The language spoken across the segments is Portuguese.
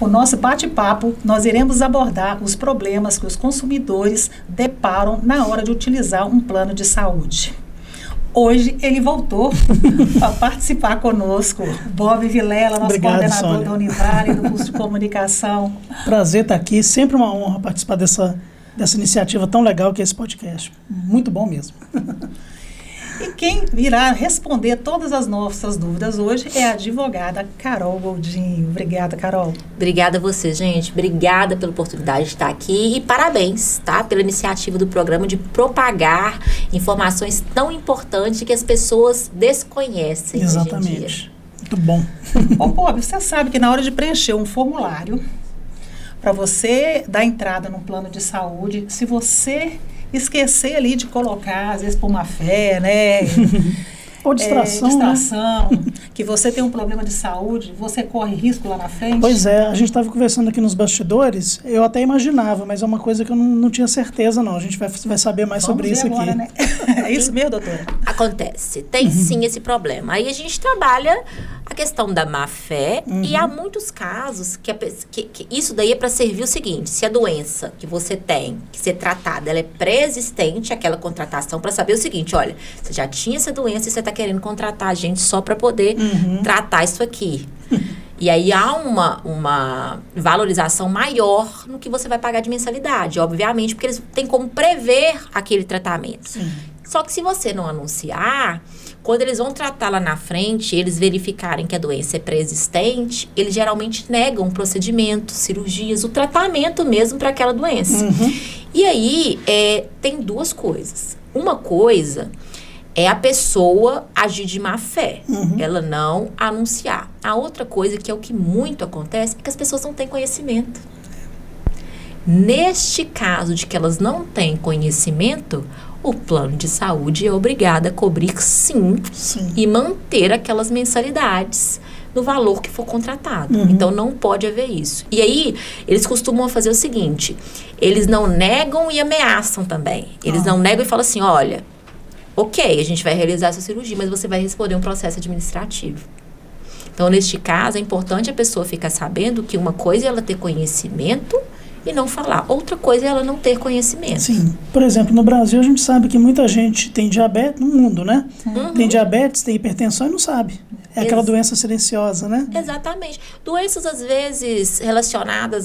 O nosso bate-papo, nós iremos abordar os problemas que os consumidores deparam na hora de utilizar um plano de saúde. Hoje ele voltou para participar conosco. Bob Vilela, nosso coordenador Sônia. Da Univale, do curso de comunicação. Prazer estar aqui, sempre uma honra participar dessa iniciativa tão legal que é esse podcast. Muito bom mesmo. E quem virá responder todas as nossas dúvidas hoje é a advogada Carol Goldinho. Obrigada, Carol. Obrigada a você, gente. Obrigada pela oportunidade de estar aqui e parabéns, tá? Pela iniciativa do programa de propagar informações tão importantes que as pessoas desconhecem. Exatamente. Hoje em dia. Muito bom. Ô, Bob, você sabe que na hora de preencher um formulário, para você dar entrada no plano de saúde, se você esquecer ali de colocar, às vezes por má fé, né? Ou distração, né? Que você tem um problema de saúde, você corre risco lá na frente. Pois é, a gente estava conversando aqui nos bastidores, eu até imaginava, mas é uma coisa que eu não tinha certeza, não. A gente vai saber mais sobre isso agora, aqui. Né? É isso mesmo, doutora? Acontece, tem sim esse problema. Aí a gente trabalha a questão da má fé e há muitos casos que isso daí é para servir o seguinte: se a doença que você tem que ser tratada, ela é pré-existente, aquela contratação, para saber o seguinte: olha, você já tinha essa doença e você está querendo contratar a gente só para poder tratar isso aqui. E aí há uma valorização maior no que você vai pagar de mensalidade, obviamente, porque eles têm como prever aquele tratamento. Sim. Só que se você não anunciar, quando eles vão tratar lá na frente, eles verificarem que a doença é pré-existente, eles geralmente negam procedimentos, cirurgias, o tratamento mesmo para aquela doença. E aí, tem duas coisas. Uma coisa é a pessoa agir de má fé, ela não anunciar. A outra coisa, que é o que muito acontece, é que as pessoas não têm conhecimento. Neste caso de que elas não têm conhecimento, o plano de saúde é obrigado a cobrir sim. E manter aquelas mensalidades no valor que for contratado. Então, não pode haver isso. E aí, eles costumam fazer o seguinte: eles não negam e ameaçam também. Eles não negam e falam assim: olha, ok, a gente vai realizar essa cirurgia, mas você vai responder um processo administrativo. Então, neste caso, é importante a pessoa ficar sabendo que uma coisa é ela ter conhecimento e não falar. Outra coisa é ela não ter conhecimento. Sim. Por exemplo, no Brasil, a gente sabe que muita gente tem diabetes, no mundo, né? Tem diabetes, tem hipertensão e não sabe. É aquela doença silenciosa, né? Exatamente. Doenças, às vezes, relacionadas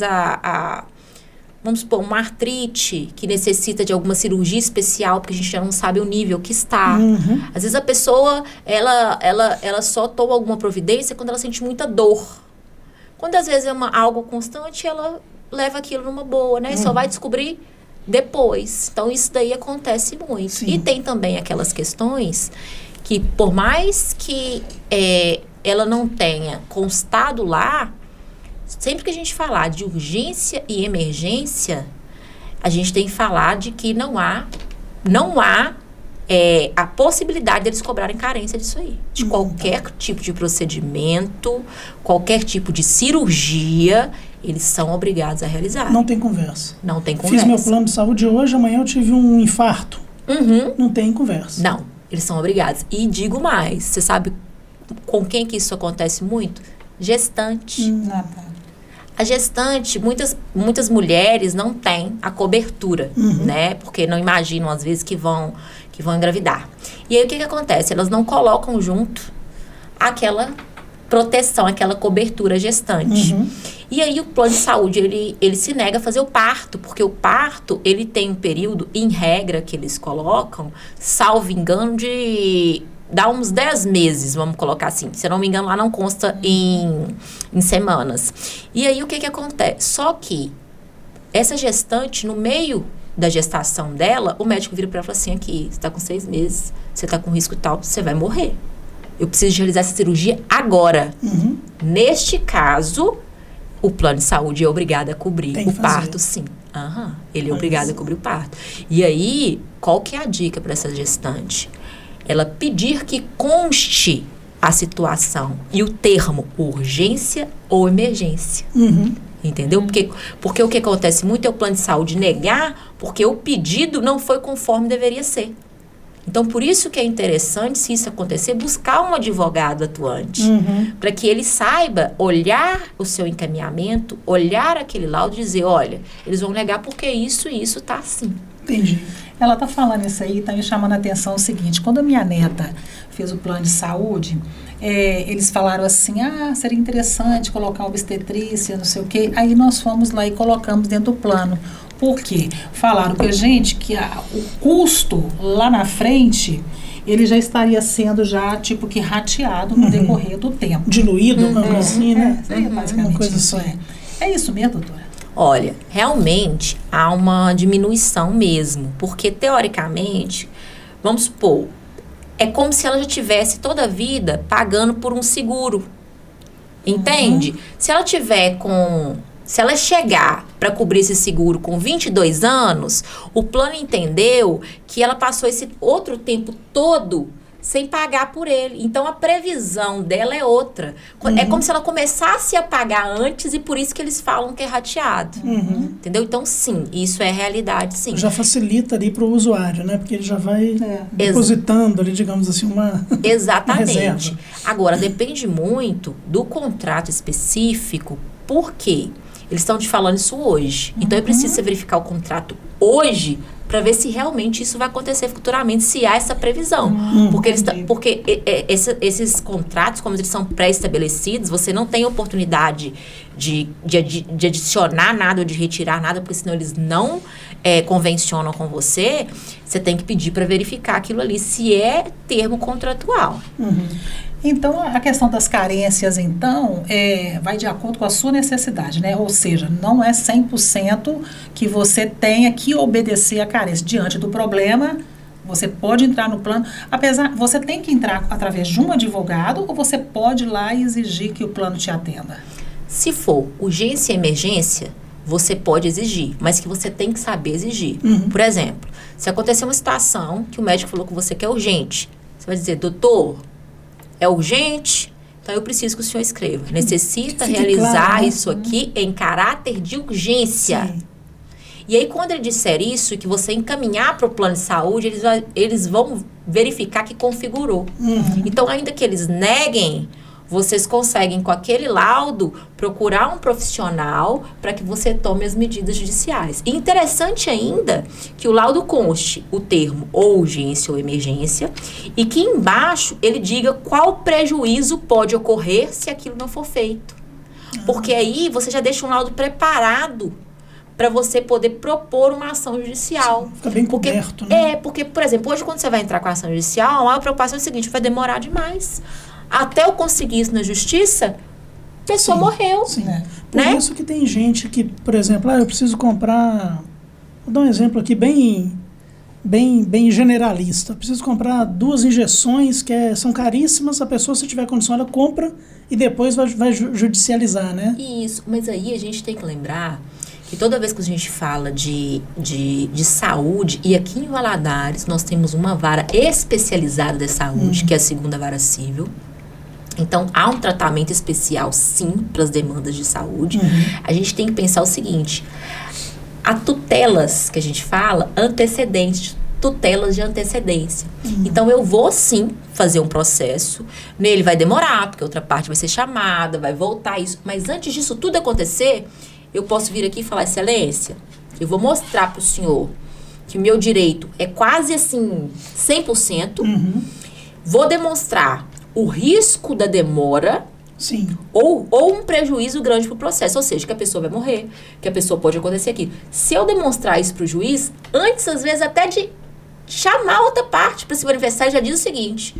vamos supor, uma artrite que necessita de alguma cirurgia especial, porque a gente já não sabe o nível que está. Às vezes a pessoa, ela só toma alguma providência quando ela sente muita dor. Quando às vezes é algo constante, ela leva aquilo numa boa, né? E só vai descobrir depois. Então, isso daí acontece muito. Sim. E tem também aquelas questões que, por mais que ela não tenha constado lá, sempre que a gente falar de urgência e emergência, a gente tem que falar de que não há a possibilidade deles cobrarem carência disso aí. De qualquer tipo de procedimento, qualquer tipo de cirurgia, eles são obrigados a realizar. Não tem conversa. Não tem conversa. Fiz meu plano de saúde hoje, amanhã eu tive um infarto. Não tem conversa. Não, eles são obrigados. E digo mais, você sabe com quem que isso acontece muito? Gestante. A gestante, muitas mulheres não têm a cobertura, né? Porque não imaginam, às vezes, que vão engravidar. E aí, o que acontece? Elas não colocam junto aquela proteção, aquela cobertura gestante. E aí, o plano de saúde, ele se nega a fazer o parto, porque o parto, ele tem um período, em regra, que eles colocam, salvo engano, de dá uns 10 meses, vamos colocar assim. Se eu não me engano, lá não consta em semanas. E aí, o que acontece? Só que essa gestante, no meio da gestação dela, o médico vira para ela e fala assim: aqui, você está com 6 meses, você está com risco tal, você vai morrer. Eu preciso de realizar essa cirurgia agora. Neste caso, o plano de saúde é obrigado a cobrir o parto, sim. Ele é obrigado a cobrir o parto. E aí, qual que é a dica para essa gestante? Ela pedir que conste a situação e o termo urgência ou emergência. Entendeu? Porque o que acontece muito é o plano de saúde negar porque o pedido não foi conforme deveria ser. Então, por isso que é interessante, se isso acontecer, buscar um advogado atuante. Para que ele saiba olhar o seu encaminhamento, olhar aquele laudo e dizer, olha, eles vão negar porque isso e isso está assim. Entendi. Ela está falando isso aí, está me chamando a atenção o seguinte, quando a minha neta fez o plano de saúde, eles falaram assim, seria interessante colocar obstetrícia, não sei o quê, aí nós fomos lá e colocamos dentro do plano. Por quê? Falaram que o custo lá na frente, ele já estaria sendo tipo que rateado no decorrer do tempo. Diluído, uma coisa assim, né? Basicamente uma coisa isso assim. É isso mesmo, doutora? Olha, realmente há uma diminuição mesmo, porque teoricamente, vamos supor, é como se ela já tivesse toda a vida pagando por um seguro, entende? Se ela chegar para cobrir esse seguro com 22 anos, o plano entendeu que ela passou esse outro tempo todo sem pagar por ele. Então, a previsão dela é outra. É como se ela começasse a pagar antes e por isso que eles falam que é rateado. Entendeu? Então, sim, isso é realidade, sim. Já facilita ali para o usuário, né? Porque ele já vai depositando ali, digamos assim, uma Exatamente. Uma reserva. Agora, depende muito do contrato específico. Por quê? Eles estão te falando isso hoje. Então, é preciso você verificar o contrato hoje para ver se realmente isso vai acontecer futuramente, se há essa previsão. Porque esses contratos, como eles são pré-estabelecidos, você não tem oportunidade de adicionar nada ou de retirar nada, porque senão eles não convencionam com você. Você tem que pedir para verificar aquilo ali, se é termo contratual. Então, a questão das carências, então, vai de acordo com a sua necessidade, né? Ou seja, não é 100% que você tenha que obedecer a carência. Diante do problema, você pode entrar no plano. Você tem que entrar através de um advogado ou você pode ir lá e exigir que o plano te atenda? Se for urgência e emergência, você pode exigir, mas que você tem que saber exigir. Por exemplo, se acontecer uma situação que o médico falou com você que é urgente, você vai dizer, doutor, é urgente, então eu preciso que o senhor escreva. Necessita realizar claro, isso aqui em caráter de urgência. Sim. E aí, quando ele disser isso, e que você encaminhar para o plano de saúde, eles vão verificar que configurou. Então, ainda que eles neguem, vocês conseguem, com aquele laudo, procurar um profissional para que você tome as medidas judiciais. E interessante ainda que o laudo conste o termo ou urgência ou emergência e que embaixo ele diga qual prejuízo pode ocorrer se aquilo não for feito. Porque aí você já deixa um laudo preparado para você poder propor uma ação judicial. Sim, fica bem coberto, né? Porque, por exemplo, hoje quando você vai entrar com a ação judicial, a preocupação é a seguinte, vai demorar demais. Até eu conseguir isso na justiça, a pessoa morreu. Sim. Por isso que tem gente que, por exemplo, eu preciso comprar... Vou dar um exemplo aqui bem generalista. Eu preciso comprar 2 injeções que são caríssimas. A pessoa, se tiver condição, ela compra e depois vai judicializar, né? Isso, mas aí a gente tem que lembrar que toda vez que a gente fala de saúde, e aqui em Valadares nós temos uma vara especializada de saúde, que é a 2ª Vara Civil. Então, há um tratamento especial, sim, para as demandas de saúde. A gente tem que pensar o seguinte, há tutelas que a gente fala, tutelas de antecedência. Então, eu vou, sim, fazer um processo. Nele vai demorar, porque outra parte vai ser chamada, vai voltar isso. Mas antes disso tudo acontecer, eu posso vir aqui e falar, excelência, eu vou mostrar para o senhor que o meu direito é quase assim 100%. Vou demonstrar o risco da demora. Sim. Ou um prejuízo grande para o processo, ou seja, que a pessoa vai morrer, que a pessoa pode acontecer aqui. Se eu demonstrar isso para o juiz, antes, às vezes, até de chamar outra parte para se manifestar, já diz o seguinte,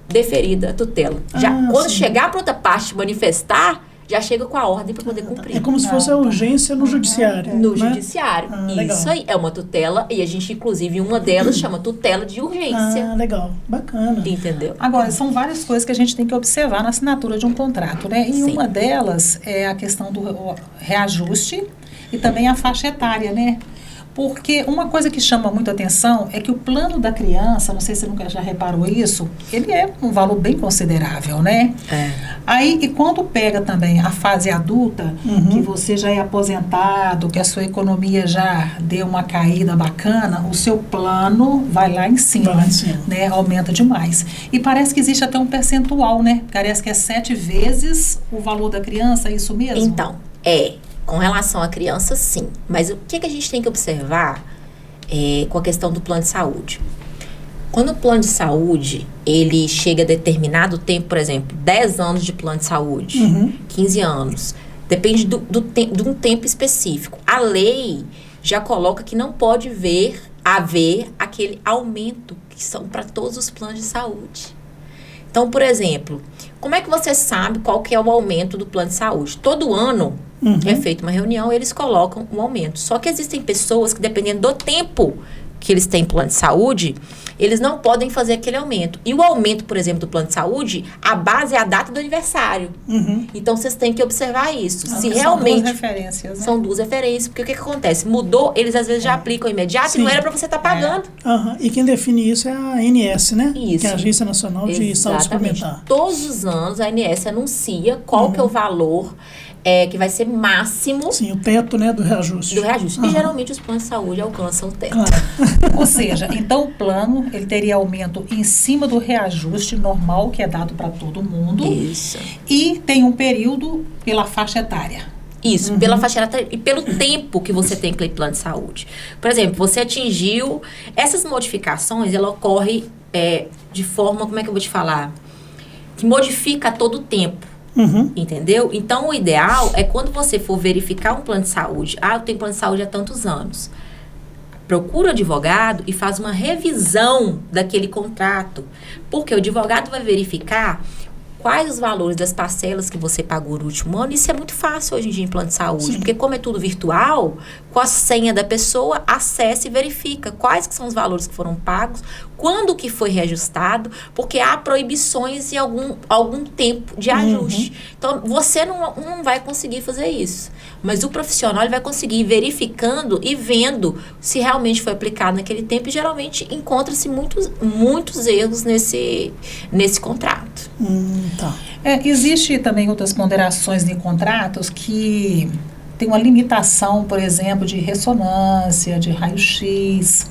deferida a tutela. Quando chegar para outra parte manifestar, já chega com a ordem para poder cumprir. É como se fosse a urgência no judiciário. No judiciário. Legal. Isso aí, é uma tutela, e a gente, inclusive, uma delas chama tutela de urgência. Legal. Bacana. Entendeu? Agora, são várias coisas que a gente tem que observar na assinatura de um contrato, né? E uma delas é a questão do reajuste e também a faixa etária, né? Porque uma coisa que chama muito atenção é que o plano da criança, não sei se você nunca já reparou isso, ele é um valor bem considerável, né? Aí, e quando pega também a fase adulta, que você já é aposentado, que a sua economia já deu uma caída bacana, o seu plano vai lá em cima, né? Aumenta demais. E parece que existe até um percentual, né? Parece que é 7 vezes o valor da criança, é isso mesmo? Então, com relação à criança, sim. Mas o que a gente tem que observar com a questão do plano de saúde? Quando o plano de saúde, ele chega a determinado tempo, por exemplo, 10 anos de plano de saúde, 15 anos, depende de um tempo específico. A lei já coloca que não pode haver aquele aumento que são para todos os planos de saúde. Então, por exemplo, como é que você sabe qual que é o aumento do plano de saúde? Todo ano é feita uma reunião e eles colocam um aumento. Só que existem pessoas que, dependendo do tempo que eles têm plano de saúde, eles não podem fazer aquele aumento. E o aumento, por exemplo, do plano de saúde, a base é a data do aniversário. Então, vocês têm que observar isso. Se realmente... São 2 referências, né? São 2 referências. Porque o que acontece? Mudou, eles às vezes já aplicam imediato e não era para você estar pagando. E quem define isso é a ANS, né? Isso. Que é a Agência Nacional de Saúde Suplementar. Todos os anos a ANS anuncia qual que é o valor que vai ser máximo. Sim, o teto, né, do reajuste. E geralmente os planos de saúde alcançam o teto. Ou seja, então o plano, ele teria aumento em cima do reajuste normal que é dado para todo mundo. Isso. E tem um período pela faixa etária. Isso, pela faixa etária e pelo tempo que você tem aquele plano de saúde. Por exemplo, você atingiu... Essas modificações, ela ocorre de forma, como é que eu vou te falar? Que modifica a todo tempo. Entendeu? Então, o ideal é quando você for verificar um plano de saúde. Eu tenho plano de saúde há tantos anos. Procura o advogado e faz uma revisão daquele contrato. Porque o advogado vai verificar quais os valores das parcelas que você pagou no último ano. Isso é muito fácil hoje em dia em plano de saúde. Porque como é tudo virtual, com a senha da pessoa, acessa e verifica quais que são os valores que foram pagos, quando que foi reajustado, porque há proibições em algum tempo de ajuste. Então, você não vai conseguir fazer isso. Mas o profissional ele vai conseguir ir verificando e vendo se realmente foi aplicado naquele tempo. E geralmente encontra-se muitos erros nesse contrato. Existe também outras ponderações de contratos que tem uma limitação, por exemplo, de ressonância, de raio-x.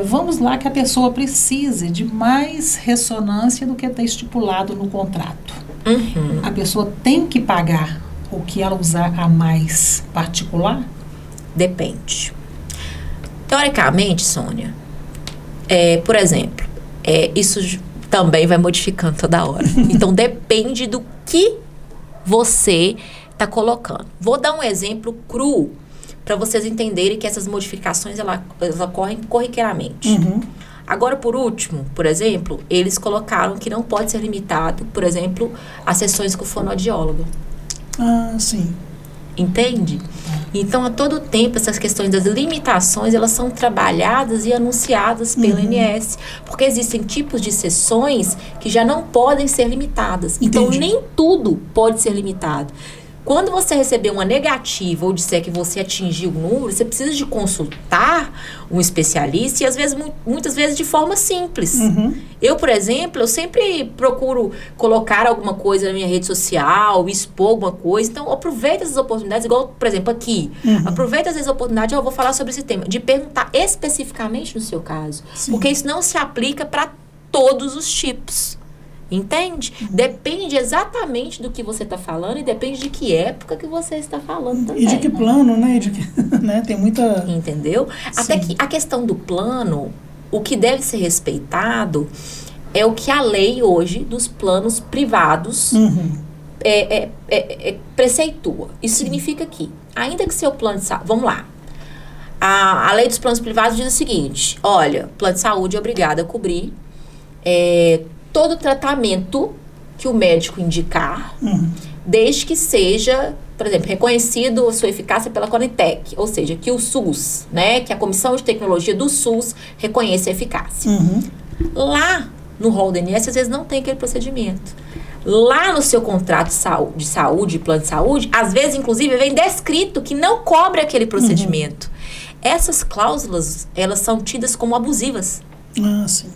Vamos lá que a pessoa precise de mais ressonância do que está estipulado no contrato. A pessoa tem que pagar o que ela usar a mais particular? Depende. Teoricamente, Sônia, por exemplo, isso também vai modificando toda hora. Então, depende do que você está colocando. Vou dar um exemplo cru para vocês entenderem que essas modificações elas ocorrem corriqueiramente. Agora, por último, por exemplo, eles colocaram que não pode ser limitado, por exemplo, a sessões com fonoaudiólogo. Sim. Entende? Então, a todo tempo, essas questões das limitações, elas são trabalhadas e anunciadas pela ANS. Porque existem tipos de sessões que já não podem ser limitadas. Então, nem tudo pode ser limitado. Quando você receber uma negativa ou disser que você atingiu o número, você precisa de consultar um especialista e, às vezes, muitas vezes, de forma simples. Eu, por exemplo, eu sempre procuro colocar alguma coisa na minha rede social, expor alguma coisa. Então, aproveita essas oportunidades, igual, por exemplo, aqui. Aproveita essas oportunidades, eu vou falar sobre esse tema, de perguntar especificamente no seu caso. Porque isso não se aplica para todos os tipos. Entende? Depende exatamente do que você está falando e depende de que época que você está falando também. E de que plano, né? Né? Tem muita... Entendeu? Sim. Até que a questão do plano, o que deve ser respeitado é o que a lei hoje dos planos privados preceitua. Isso significa que, ainda que seu plano de saúde... Vamos lá. A lei dos planos privados diz o seguinte: olha, plano de saúde é obrigado a cobrir todo tratamento que o médico indicar, desde que seja, por exemplo, reconhecido a sua eficácia pela Conitec, ou seja, que o SUS, né, que a Comissão de Tecnologia do SUS reconheça a eficácia. Lá no rol do INSS, às vezes não tem aquele procedimento. Lá no seu contrato de saúde, plano de saúde, às vezes, inclusive, vem descrito que não cobre aquele procedimento. essas cláusulas, elas são tidas como abusivas. Ah, sim.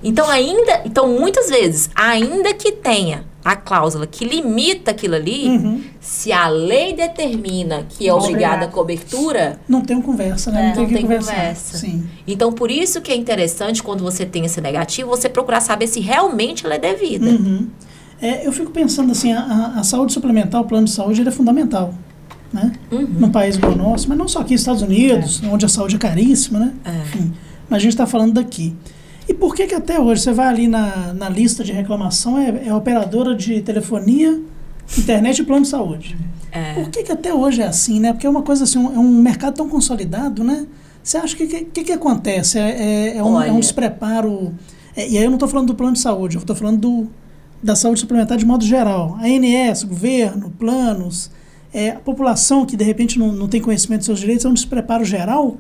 Então, muitas vezes, ainda que tenha a cláusula que limita aquilo ali, se a lei determina que é obrigada a cobertura... Não tem conversa, né? Não tem conversa. Sim. Então, por isso que é interessante, quando você tem esse negativo, você procurar saber se realmente ela é devida. Eu fico pensando assim, a saúde suplementar, o plano de saúde, ele é fundamental. Né? Num país igual o nosso, mas não só aqui nos Estados Unidos, onde a saúde é caríssima, né? Enfim, mas a gente está falando daqui. E por que até hoje, você vai ali na lista de reclamação, é operadora de telefonia, internet e plano de saúde. Por que até hoje é assim, né? Porque é uma coisa assim, é um mercado tão consolidado, né? Você acha que acontece? É um despreparo... e aí eu não estou falando do plano de saúde, eu estou falando da saúde suplementar de modo geral. A ANS, governo, planos, a população que de repente não tem conhecimento dos seus direitos, é um despreparo geral?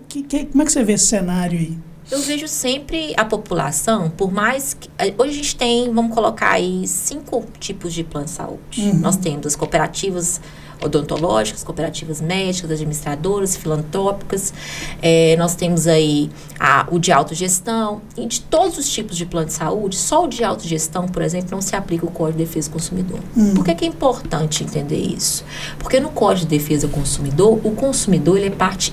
Como é que você vê esse cenário aí? Eu vejo sempre a população, por mais que... Hoje a gente tem, vamos colocar aí, 5 tipos de plano de saúde. Nós temos as cooperativas odontológicas, cooperativas médicas, administradoras, filantrópicas. Nós temos aí o de autogestão. E de todos os tipos de plano de saúde, só o de autogestão, por exemplo, não se aplica o Código de Defesa do Consumidor. Por que é importante entender isso? Porque no Código de Defesa do Consumidor, o consumidor ele é parte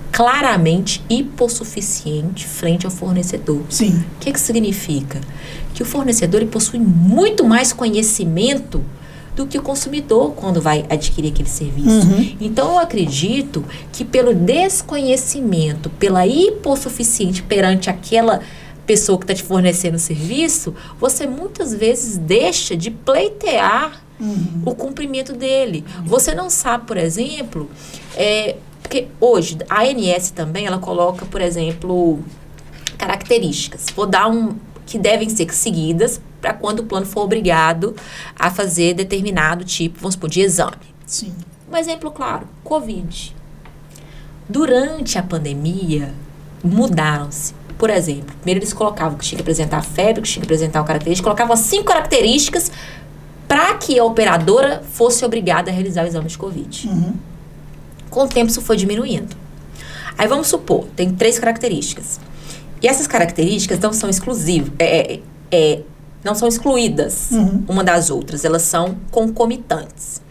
claramente hipossuficiente frente ao fornecedor. Sim. O que significa? Que o fornecedor ele possui muito mais conhecimento do que o consumidor quando vai adquirir aquele serviço. Então, eu acredito que pelo desconhecimento, pela hipossuficiente perante aquela pessoa que está te fornecendo o serviço, você muitas vezes deixa de pleitear o cumprimento dele. Você não sabe, por exemplo... Porque hoje, a ANS também, ela coloca, por exemplo, características. Vou dar que devem ser seguidas para quando o plano for obrigado a fazer determinado tipo, vamos supor, de exame. Sim. Um exemplo claro, Covid. Durante a pandemia, mudaram-se. Por exemplo, primeiro eles colocavam que tinha que apresentar febre, que tinha que apresentar uma característica, colocavam as 5 características para que a operadora fosse obrigada a realizar o exame de Covid. Com o tempo isso foi diminuindo. Aí vamos supor, tem 3 características. E essas características não são exclusivas, não são excluídas uma das outras, elas são concomitantes.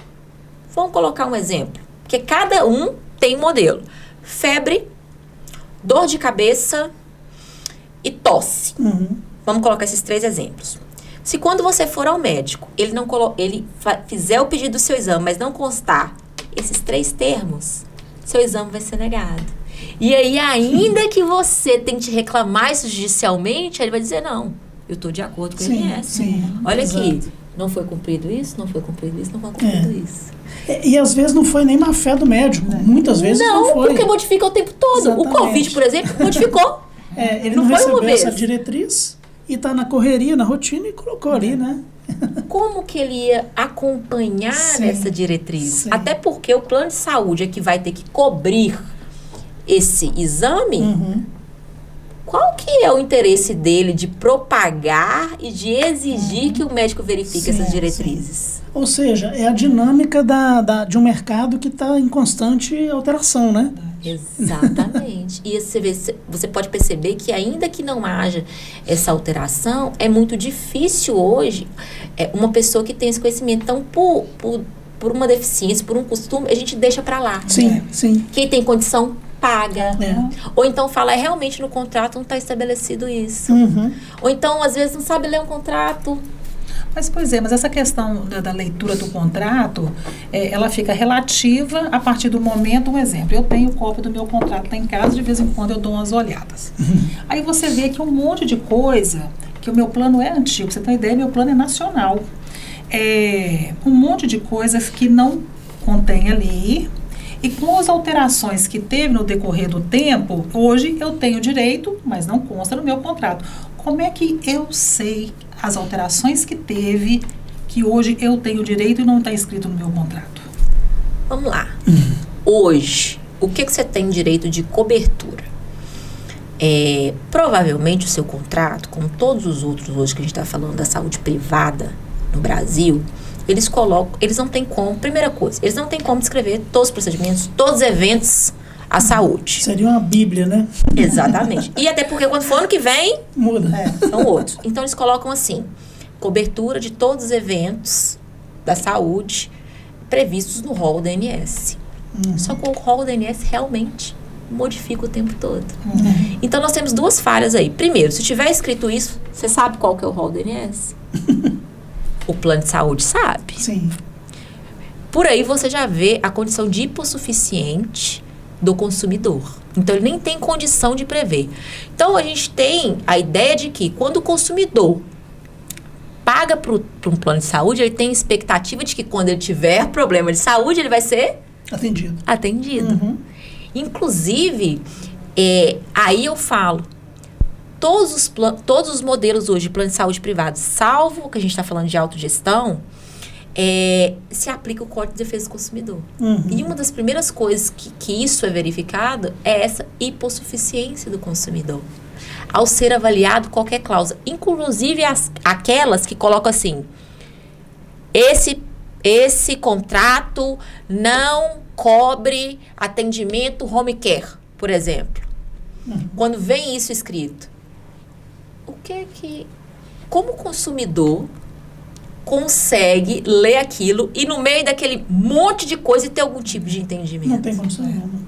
Vamos colocar um exemplo, porque cada um tem um modelo. Febre, dor de cabeça e tosse. Vamos colocar esses 3 exemplos. Se quando você for ao médico, ele fizer o pedido do seu exame, mas não constar esses 3 termos, seu exame vai ser negado. E aí, ainda que você tente reclamar isso judicialmente, ele vai dizer, não, eu estou de acordo com o INSS. Olha aqui, não foi cumprido isso, não foi cumprido isso, não foi cumprido isso. E às vezes não foi nem má fé do médico. Muitas vezes não foi. Porque modifica o tempo todo. Exatamente. O Covid, por exemplo, modificou. Ele não recebeu essa diretriz e está na correria, na rotina e colocou ali, né? Como que ele ia acompanhar essa diretriz? Até porque o plano de saúde é que vai ter que cobrir esse exame. Qual que é o interesse dele de propagar e de exigir que o médico verifique essas diretrizes? Ou seja, é a dinâmica de um mercado que está em constante alteração, né? Exatamente. E você pode perceber que ainda que não haja essa alteração, é muito difícil hoje uma pessoa que tem esse conhecimento. Então, por uma deficiência, por um costume, a gente deixa para lá. Sim. Quem tem condição, paga. Ou então fala, realmente no contrato não está estabelecido isso. Ou então, às vezes, não sabe ler um contrato. Mas essa questão da leitura do contrato, ela fica relativa a partir do momento, um exemplo, eu tenho cópia do meu contrato lá em casa, de vez em quando eu dou umas olhadas. Aí você vê que um monte de coisa, que o meu plano é antigo, você tem uma ideia, meu plano é nacional. Um monte de coisas que não contém ali, e com as alterações que teve no decorrer do tempo, hoje eu tenho direito, mas não consta no meu contrato. Como é que eu sei as alterações que teve, que hoje eu tenho direito e não está escrito no meu contrato? Vamos lá. Hoje, o que você tem direito de cobertura? Provavelmente o seu contrato, como todos os outros hoje que a gente está falando da saúde privada no Brasil, eles não têm como, primeira coisa, eles não têm como descrever todos os procedimentos, todos os eventos a saúde. Seria uma bíblia, né? Exatamente. E até porque quando for ano que vem, muda. São outros. Então eles colocam assim, cobertura de todos os eventos da saúde previstos no rol da ANS. Só que o rol da ANS realmente modifica o tempo todo. Então nós temos duas falhas aí. Primeiro, se tiver escrito isso, você sabe qual que é o rol da ANS? O plano de saúde sabe. Sim. Por aí você já vê a condição de hipossuficiente do consumidor. Então, ele nem tem condição de prever. Então, a gente tem a ideia de que quando o consumidor paga para um plano de saúde, ele tem expectativa de que quando ele tiver problema de saúde, ele vai ser atendido. Inclusive, aí eu falo, todos os modelos hoje de plano de saúde privado, salvo o que a gente está falando de autogestão, se aplica o Código de Defesa do Consumidor. E uma das primeiras coisas que isso é verificado é essa hipossuficiência do consumidor. Ao ser avaliado qualquer cláusula, inclusive aquelas que colocam assim, esse contrato não cobre atendimento home care, por exemplo. Quando vem isso escrito, como consumidor consegue ler aquilo e no meio daquele monte de coisa e ter algum tipo de entendimento? Não tem condição nenhuma.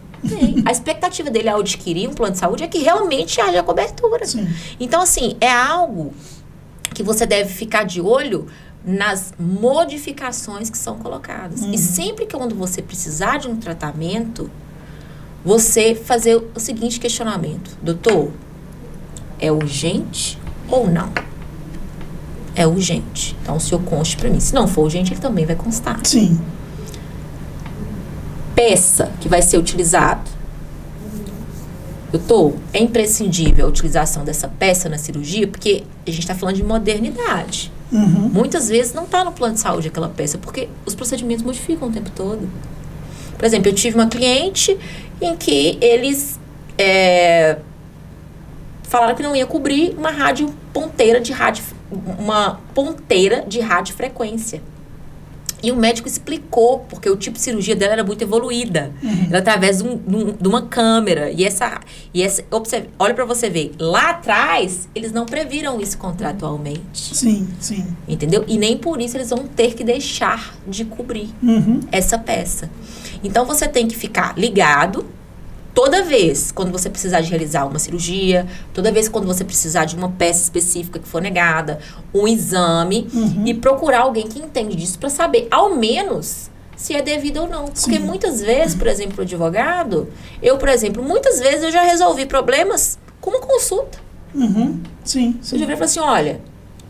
A expectativa dele ao adquirir um plano de saúde é que realmente haja cobertura. Sim. Então, assim, é algo que você deve ficar de olho nas modificações que são colocadas. E sempre que quando você precisar de um tratamento, você fazer o seguinte questionamento. Doutor, é urgente ou não? É urgente. Então, o senhor conste para mim. Se não for urgente, ele também vai constar. Sim. Peça que vai ser utilizado. Doutor, é imprescindível a utilização dessa peça na cirurgia, porque a gente está falando de modernidade. Muitas vezes não está no plano de saúde aquela peça, porque os procedimentos modificam o tempo todo. Por exemplo, eu tive uma cliente em que eles falaram que não ia cobrir uma ponteira de radiofrequência. E o médico explicou, porque o tipo de cirurgia dela era muito evoluída. Era através de uma câmera. E essa olha para você ver, lá atrás, eles não previram isso contratualmente. Sim, sim. Entendeu? E nem por isso eles vão ter que deixar de cobrir essa peça. Então, você tem que ficar ligado toda vez quando você precisar de realizar uma cirurgia, toda vez quando você precisar de uma peça específica que for negada, um exame, e procurar alguém que entende disso para saber, ao menos, se é devido ou não. Porque muitas vezes, por exemplo, o advogado, muitas vezes eu já resolvi problemas com uma consulta. Sim. Eu já virei e falei assim, olha,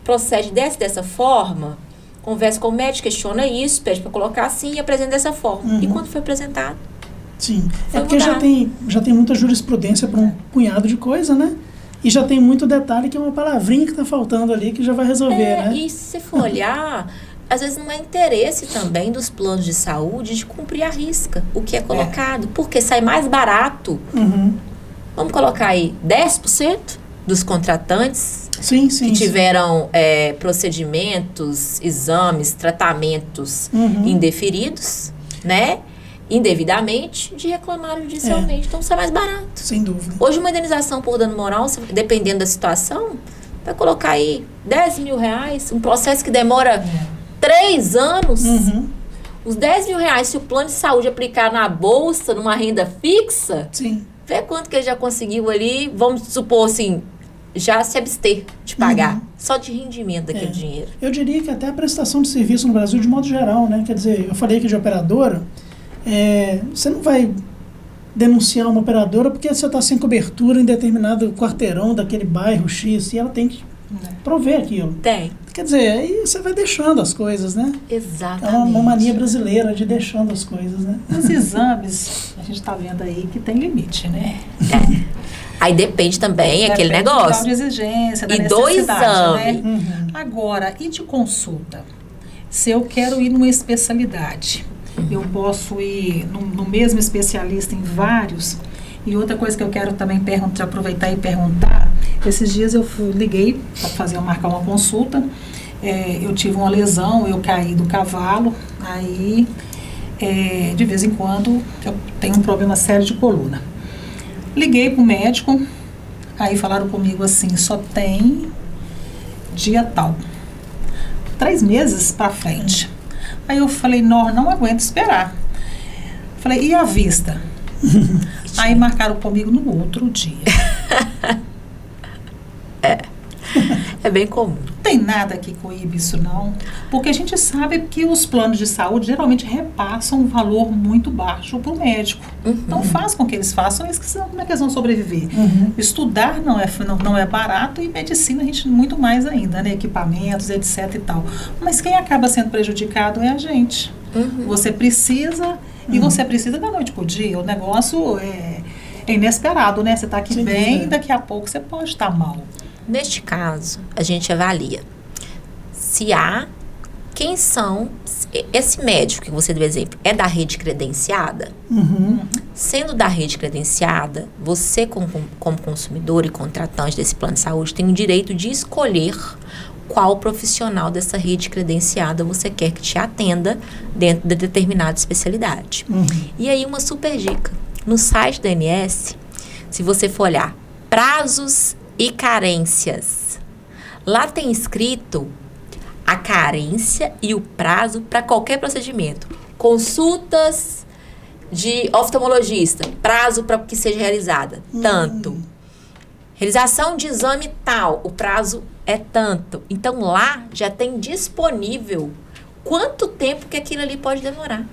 procede dessa forma, conversa com o médico, questiona isso, pede para colocar assim e apresenta dessa forma. E quando foi apresentado? Sim, é porque já tem muita jurisprudência para um punhado de coisa, né? E já tem muito detalhe que é uma palavrinha que está faltando ali que já vai resolver, né? E se você for olhar, às vezes não é interesse também dos planos de saúde de cumprir a risca o que é colocado, porque sai mais barato. Vamos colocar aí 10% dos contratantes que tiveram procedimentos, exames, tratamentos indeferidos, né? Indevidamente, de reclamar judicialmente. Então, sai mais barato. Sem dúvida. Hoje, uma indenização por dano moral, dependendo da situação, vai colocar aí 10 mil reais, um processo que demora 3 anos. Os 10 mil reais, se o plano de saúde aplicar na bolsa, numa renda fixa, vê quanto que ele já conseguiu ali, vamos supor assim, já se abster de pagar, só de rendimento daquele dinheiro. Eu diria que até a prestação de serviço no Brasil, de modo geral, né? Quer dizer, eu falei aqui de operadora, você não vai denunciar uma operadora porque você está sem cobertura em determinado quarteirão daquele bairro X e ela tem que prover aquilo. Tem. Quer dizer, aí você vai deixando as coisas, né? Exatamente. É uma mania brasileira de deixando as coisas, né? Os exames, a gente está vendo aí que tem limite, né? Aí depende também aquele negócio. Do grau de exigência, da necessidade, do exame. Né? Agora, e de consulta? Se eu quero ir numa especialidade, eu posso ir no mesmo especialista em vários. E outra coisa que eu quero também aproveitar e perguntar, esses dias eu liguei para marcar uma consulta, eu tive uma lesão, eu caí do cavalo, aí de vez em quando eu tenho um problema sério de coluna. Liguei para o médico, aí falaram comigo assim, só tem dia tal, 3 meses para frente. Aí eu falei, não aguento esperar. Falei, e a vista? Aí marcaram comigo no outro dia. É bem comum. Não tem nada que coíbe isso não, porque a gente sabe que os planos de saúde geralmente repassam um valor muito baixo para o médico. Então faz com que eles façam isso, senão como é que eles vão sobreviver? Estudar não é barato, e medicina a gente muito mais ainda, né? Equipamentos, etc e tal. Mas quem acaba sendo prejudicado é a gente. Você precisa, e você precisa da noite pro dia. O negócio é inesperado, né? Você está aqui bem, daqui a pouco você pode estar mal. Neste caso, a gente avalia se há, quem são, esse médico que você deu exemplo, é da rede credenciada? Sendo da rede credenciada, você como consumidor e contratante desse plano de saúde tem o direito de escolher qual profissional dessa rede credenciada você quer que te atenda dentro de determinada especialidade. E aí uma super dica, no site da ANS, se você for olhar prazos e carências, lá tem escrito a carência e o prazo para qualquer procedimento. Consultas de oftalmologista, prazo para que seja realizada, tanto. Realização de exame tal, o prazo é tanto. Então lá já tem disponível quanto tempo que aquilo ali pode demorar.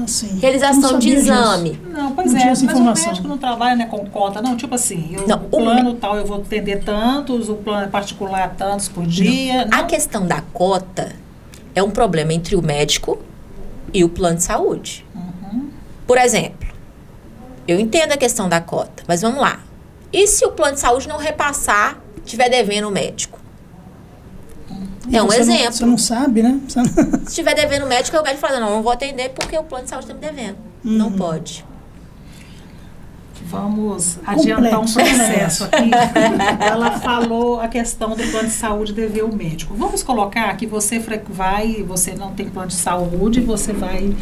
Sim. Realização de exame. Disso. Não, pois não mas o médico não trabalha, né, com cota, não. Tipo assim, o plano tal eu vou atender tantos, o plano particular tantos por dia. Não. A questão da cota é um problema entre o médico e o plano de saúde. Por exemplo, eu entendo a questão da cota, mas vamos lá. E se o plano de saúde não repassar, estiver devendo o médico? É um exemplo. Você não sabe, né? Se estiver devendo o médico, o médico fala, não vou atender porque o plano de saúde está me devendo. Não pode. Vamos adiantar um processo aqui. Ela falou a questão do plano de saúde dever o médico. Vamos colocar que você você não tem plano de saúde, você vai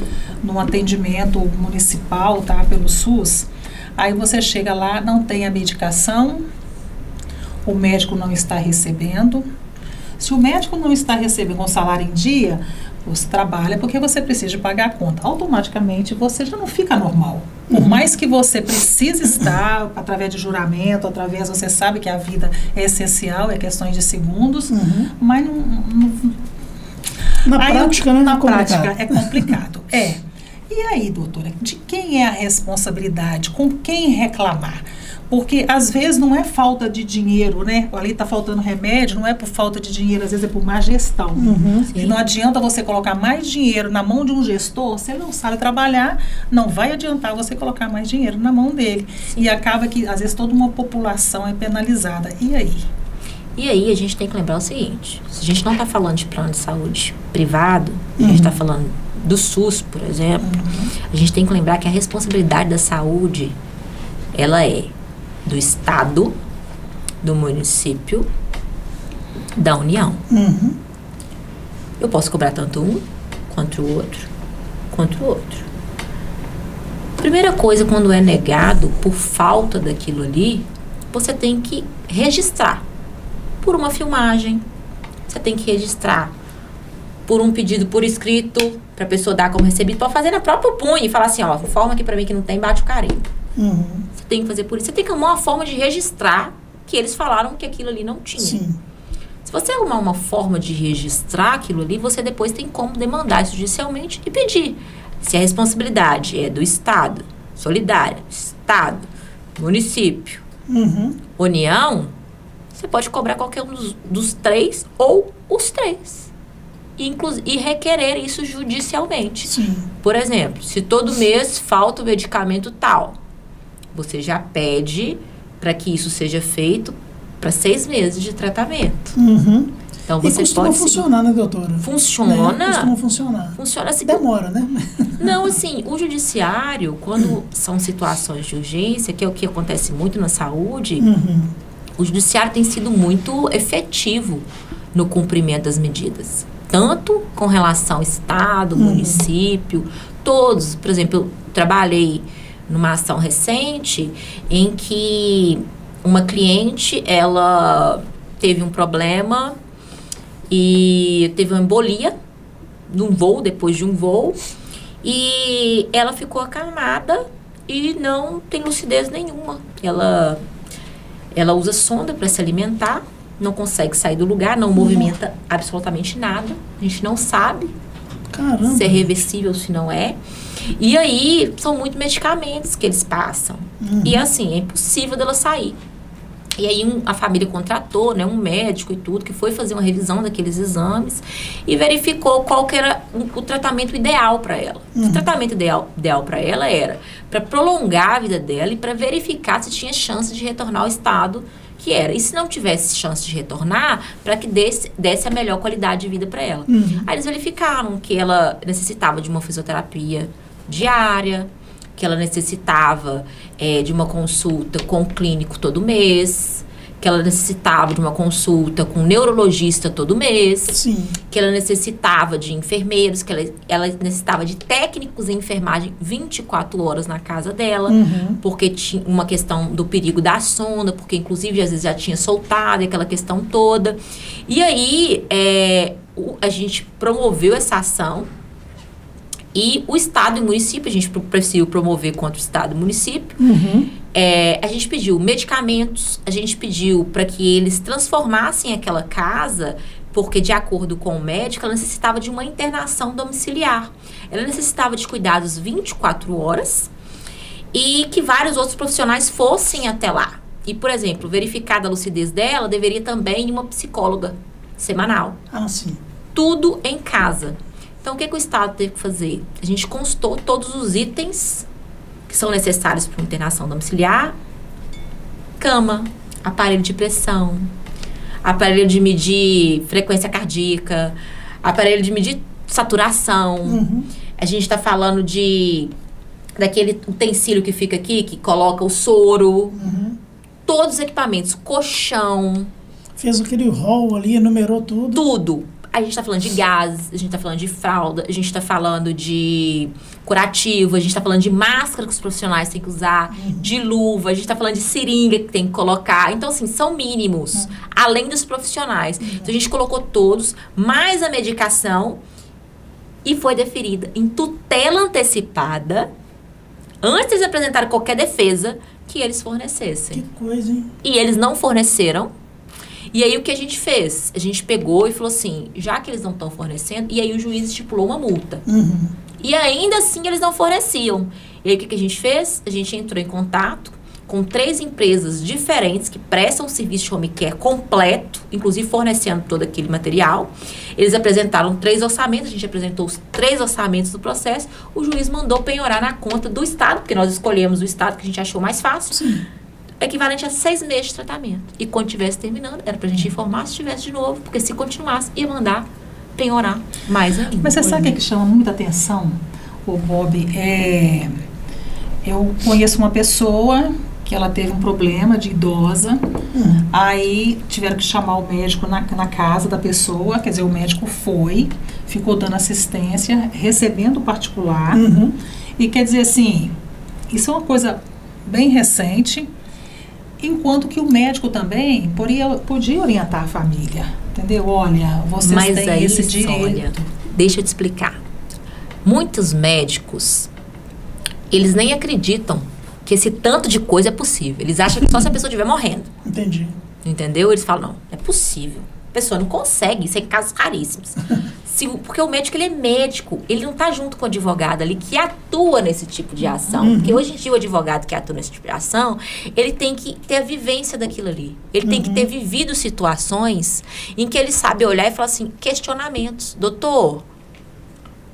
num atendimento municipal, tá? Pelo SUS. Aí você chega lá, não tem a medicação, o médico não está recebendo. Se o médico não está recebendo um salário em dia, você trabalha porque você precisa pagar a conta. Automaticamente você já não fica normal. Por mais que você precise estar, através de juramento, você sabe que a vida é essencial, é questões de segundos, mas na prática, né? Na prática é complicado. E aí, doutora, de quem é a responsabilidade? Com quem reclamar? Porque, às vezes, não é falta de dinheiro, né? Ali está faltando remédio, não é por falta de dinheiro, às vezes é por má gestão. E não adianta você colocar mais dinheiro na mão de um gestor, se ele não sabe trabalhar, não vai adiantar você colocar mais dinheiro na mão dele. E acaba que, às vezes, toda uma população é penalizada. E aí? E aí, a gente tem que lembrar o seguinte, se a gente não está falando de plano de saúde privado, a gente está falando do SUS, por exemplo, a gente tem que lembrar que a responsabilidade da saúde, ela é do Estado, do município, da União. Eu posso cobrar tanto um, quanto o outro. Primeira coisa, quando é negado por falta daquilo ali, você tem que registrar por uma filmagem, você tem que registrar por um pedido por escrito, para a pessoa dar como recebido, pode fazer na própria punha e falar assim, ó, informa aqui para mim que não tem, bate o carimbo. Você tem que fazer por isso. Você tem que arrumar uma forma de registrar que eles falaram que aquilo ali não tinha. Sim. Se você arrumar uma forma de registrar aquilo ali, você depois tem como demandar isso judicialmente e pedir. Se a responsabilidade é do Estado, solidária, Estado, município, União, você pode cobrar qualquer um dos 3 ou os 3. E requerer isso judicialmente. Sim. Por exemplo, se todo mês falta o medicamento tal, você já pede para que isso seja feito para 6 meses de tratamento. Então você costuma pode funcionar, né, doutora? Funciona. Né? Costuma funcionar. Funciona assim. Demora, né? Não, assim, o judiciário, quando são situações de urgência, que é o que acontece muito na saúde, o judiciário tem sido muito efetivo no cumprimento das medidas. Tanto com relação ao Estado, município, Todos. Por exemplo, eu trabalhei numa ação recente em que uma cliente, ela teve um problema e teve uma embolia num voo, depois de um voo, e ela ficou acamada e não tem lucidez nenhuma. Ela usa sonda para se alimentar, não consegue sair do lugar, não movimenta absolutamente nada. A gente não sabe se é reversível, se não é. E aí, são muitos medicamentos que eles passam. E assim, é impossível dela sair. E aí, a família contratou, né, um médico e tudo, que foi fazer uma revisão daqueles exames e verificou qual que era o tratamento ideal para ela. O tratamento ideal para ela era para prolongar a vida dela e para verificar se tinha chance de retornar ao estado que era. E se não tivesse chance de retornar, para que desse a melhor qualidade de vida para ela. Aí eles verificaram que ela necessitava de uma fisioterapia diária, que ela necessitava de uma consulta com o clínico todo mês, que ela necessitava de uma consulta com um neurologista todo mês, Sim. que ela necessitava de enfermeiros, que ela necessitava de técnicos em enfermagem 24 horas na casa dela, porque tinha uma questão do perigo da sonda, porque inclusive às vezes já tinha soltado aquela questão toda. E aí a gente promoveu essa ação. E o Estado e o município, a gente preferiu promover contra o Estado e o município. A gente pediu medicamentos, a gente pediu para que eles transformassem aquela casa, porque de acordo com o médico, ela necessitava de uma internação domiciliar. Ela necessitava de cuidados 24 horas e que vários outros profissionais fossem até lá. E, por exemplo, verificada a lucidez dela, deveria também ir uma psicóloga semanal. Ah, sim. Tudo em casa. Então, o que o Estado teve que fazer? A gente constou todos os itens que são necessários para uma internação domiciliar. Cama, aparelho de pressão, aparelho de medir frequência cardíaca, aparelho de medir saturação. A gente está falando daquele utensílio que fica aqui, que coloca o soro. Todos os equipamentos, colchão. Fez aquele rol ali, enumerou tudo. Tudo. A gente está falando de gases, a gente está falando de fralda, a gente está falando de curativo, a gente está falando de máscara que os profissionais têm que usar, de luva, a gente está falando de seringa que tem que colocar. Então, assim, são mínimos, além dos profissionais. Então, a gente colocou todos, mais a medicação, e foi deferida em tutela antecipada, antes de apresentar qualquer defesa, que eles fornecessem. Que coisa, hein? E eles não forneceram. E aí, o que a gente fez? A gente pegou e falou assim, já que eles não estão fornecendo, e aí o juiz estipulou uma multa. E ainda assim, eles não forneciam. E aí, o que a gente fez? A gente entrou em contato com 3 empresas diferentes que prestam serviço de home care completo, inclusive fornecendo todo aquele material. Eles apresentaram 3 orçamentos, a gente apresentou os 3 orçamentos do processo, o juiz mandou penhorar na conta do Estado, porque nós escolhemos o Estado que a gente achou mais fácil. Sim. Equivalente a 6 meses de tratamento. E quando estivesse terminando, era pra gente informar se tivesse de novo, porque se continuasse, ia mandar penhorar mais ainda. Mas você sabe o que chama muita atenção, o Bob? Eu conheço uma pessoa que ela teve um problema de idosa, aí tiveram que chamar o médico na casa da pessoa, quer dizer, o médico foi, ficou dando assistência, recebendo particular, e quer dizer assim, isso é uma coisa bem recente, enquanto que o médico também podia orientar a família, entendeu? Olha, vocês têm esse direito. Olha, deixa eu te explicar. Muitos médicos, eles nem acreditam que esse tanto de coisa é possível. Eles acham que só se a pessoa estiver morrendo. Entendi. Entendeu? Eles falam, não, é possível. A pessoa não consegue, isso é em casos raríssimos. Porque o médico, ele é médico, ele não está junto com o advogado ali que atua nesse tipo de ação. Porque hoje em dia o advogado que atua nesse tipo de ação, ele tem que ter a vivência daquilo ali. Ele tem que ter vivido situações em que ele sabe olhar e falar assim, questionamentos. Doutor,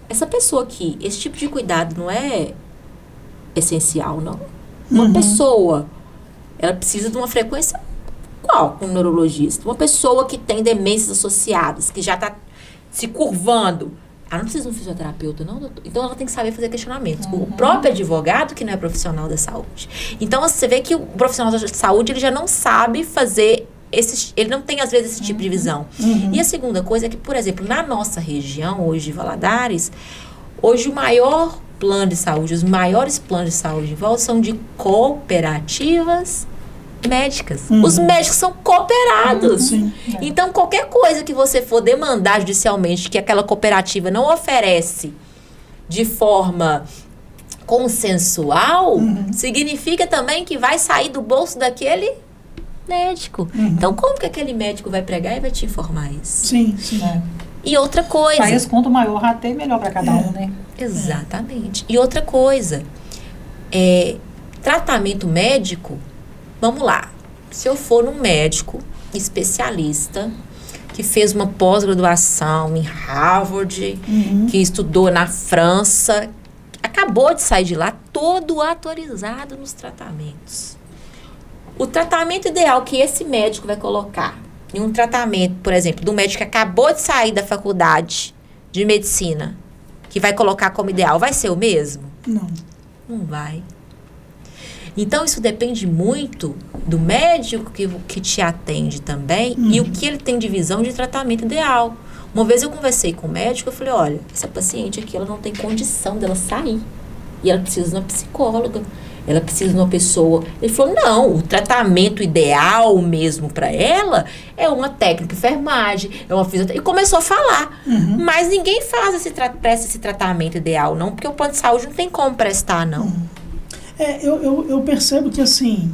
essa pessoa aqui, esse tipo de cuidado não é essencial, não? Uma pessoa, ela precisa de uma frequência qual? Com um neurologista. Uma pessoa que tem demências associadas, que já está se curvando. Ela não precisa de um fisioterapeuta, não, doutor? Então, ela tem que saber fazer questionamentos. O próprio advogado, que não é profissional da saúde. Então, você vê que o profissional da saúde, ele já não sabe fazer ele não tem, às vezes, esse tipo de visão. E a segunda coisa é que, por exemplo, na nossa região, hoje de Valadares, hoje o maior plano de saúde, os maiores planos de saúde em volta são de cooperativas médicas. Os médicos são cooperados. Então, qualquer coisa que você for demandar judicialmente que aquela cooperativa não oferece de forma consensual, significa também que vai sair do bolso daquele médico. Então, como que aquele médico vai pregar e vai te informar isso? Sim. E outra coisa... Faz quanto maior até melhor para cada um, né? Exatamente. E outra coisa, tratamento médico, vamos lá, se eu for num médico especialista que fez uma pós-graduação em Harvard, que estudou na França, acabou de sair de lá todo atualizado nos tratamentos. O tratamento ideal que esse médico vai colocar em um tratamento, por exemplo, do médico que acabou de sair da faculdade de medicina, que vai colocar como ideal, vai ser o mesmo? Não vai. Então, isso depende muito do médico que te atende também e o que ele tem de visão de tratamento ideal. Uma vez eu conversei com o médico, eu falei, olha, essa paciente aqui, ela não tem condição dela sair. E ela precisa de uma psicóloga. Ela precisa de uma pessoa... Ele falou, não, o tratamento ideal mesmo para ela é uma técnica de enfermagem, é uma fisioterapia. E começou a falar. Mas ninguém presta esse tratamento ideal, não, porque o plano de saúde não tem como prestar, não. Eu percebo que, assim...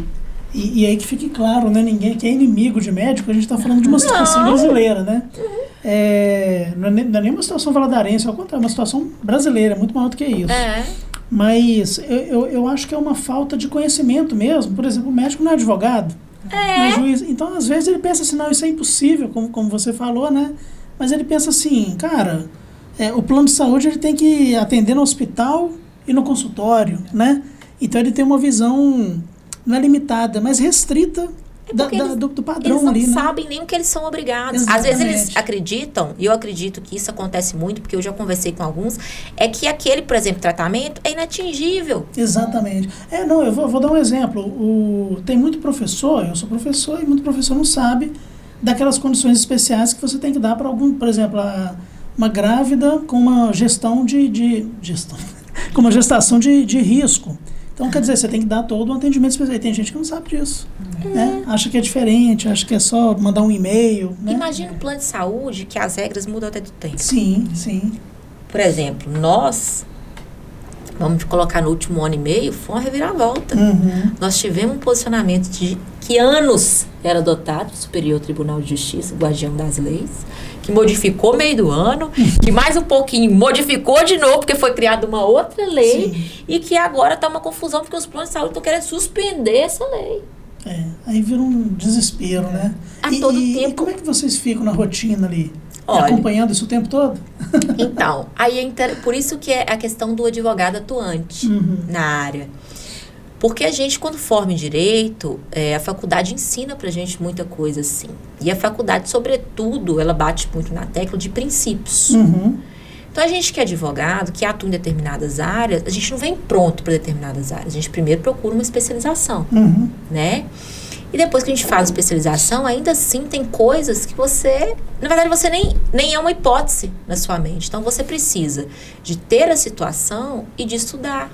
E aí que fique claro, né? Ninguém que é inimigo de médico, a gente está falando de uma situação brasileira, né? Não é nem uma situação valadarense, ao contrário, é uma situação brasileira, muito maior do que isso. Mas eu acho que é uma falta de conhecimento mesmo. Por exemplo, o médico não é advogado, não é juiz. Então, às vezes, ele pensa assim, não, isso é impossível, como você falou, né? Mas ele pensa assim, cara, o plano de saúde ele tem que atender no hospital e no consultório, né? Então, ele tem uma visão, não é limitada, mas restrita do padrão ali, né? Eles não sabem nem o que eles são obrigados. Exatamente. Às vezes eles acreditam, e eu acredito que isso acontece muito, porque eu já conversei com alguns, é que aquele, por exemplo, tratamento é inatingível. Exatamente. Eu vou dar um exemplo. Tem muito professor, eu sou professor, e muito professor não sabe daquelas condições especiais que você tem que dar para algum, por exemplo, uma grávida com uma gestão com uma gestação de risco. Então, quer dizer, você tem que dar todo um atendimento especial. E tem gente que não sabe disso. Né? Acha que é diferente, acha que é só mandar um e-mail. Né? Imagina um plano de saúde que as regras mudam até do tempo. Sim. Por exemplo, nós, vamos colocar no último ano e meio, foi uma reviravolta. Nós tivemos um posicionamento de que anos era adotado o Superior Tribunal de Justiça, o guardião das leis, que modificou meio do ano, que mais um pouquinho modificou de novo, porque foi criada uma outra lei, e que agora está uma confusão, porque os planos de saúde estão querendo suspender essa lei. Aí vira um desespero, né? A todo tempo. E como é que vocês ficam na rotina ali? Olha, acompanhando isso o tempo todo? Então, aí por isso que é a questão do advogado atuante na área. Porque a gente, quando forma em direito, a faculdade ensina pra gente muita coisa assim. E a faculdade, sobretudo, ela bate muito na tecla de princípios. Então, a gente que é advogado, que atua em determinadas áreas, a gente não vem pronto para determinadas áreas. A gente primeiro procura uma especialização, né? E depois que a gente faz a especialização, ainda assim tem coisas que você... Na verdade, você nem é uma hipótese na sua mente. Então, você precisa de ter a situação e de estudar.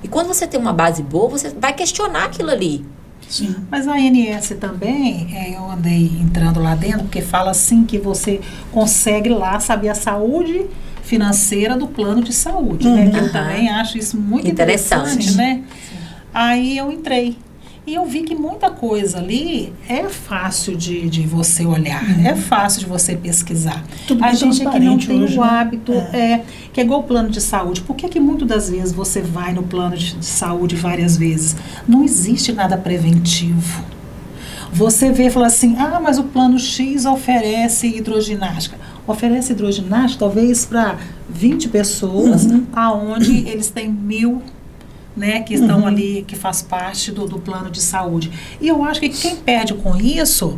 E quando você tem uma base boa, você vai questionar aquilo ali. Sim. Mas a ANS também, eu andei entrando lá dentro, porque fala assim que você consegue lá saber a saúde financeira do plano de saúde, né? Que eu também acho isso muito interessante, né? Aí eu entrei. E eu vi que muita coisa ali é fácil de você olhar, é fácil de você pesquisar. Tudo a gente aqui não tem hoje, o hábito, que é igual o plano de saúde. Por que muitas das vezes você vai no plano de saúde várias vezes? Não existe nada preventivo. Você vê e fala assim, mas o plano X oferece hidroginástica. Oferece hidroginástica talvez para 20 pessoas, aonde eles têm 1.000, né, que estão ali, que faz parte do plano de saúde. E eu acho que quem perde com isso,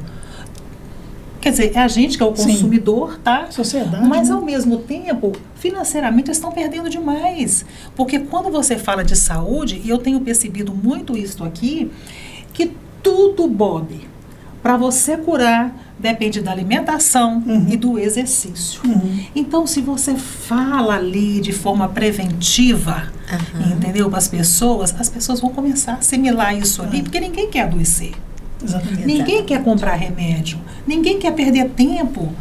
quer dizer, é a gente que é o consumidor, tá? Sociedade. Mas, ao mesmo tempo, financeiramente, eles estão perdendo demais. Porque quando você fala de saúde, e eu tenho percebido muito isso aqui, que tudo, Bob, Para você curar, depende da alimentação e do exercício. Então, se você fala ali de forma preventiva, entendeu? Para as pessoas vão começar a assimilar isso ali, porque ninguém quer adoecer. Exatamente. Ninguém quer comprar remédio. Ninguém quer perder tempo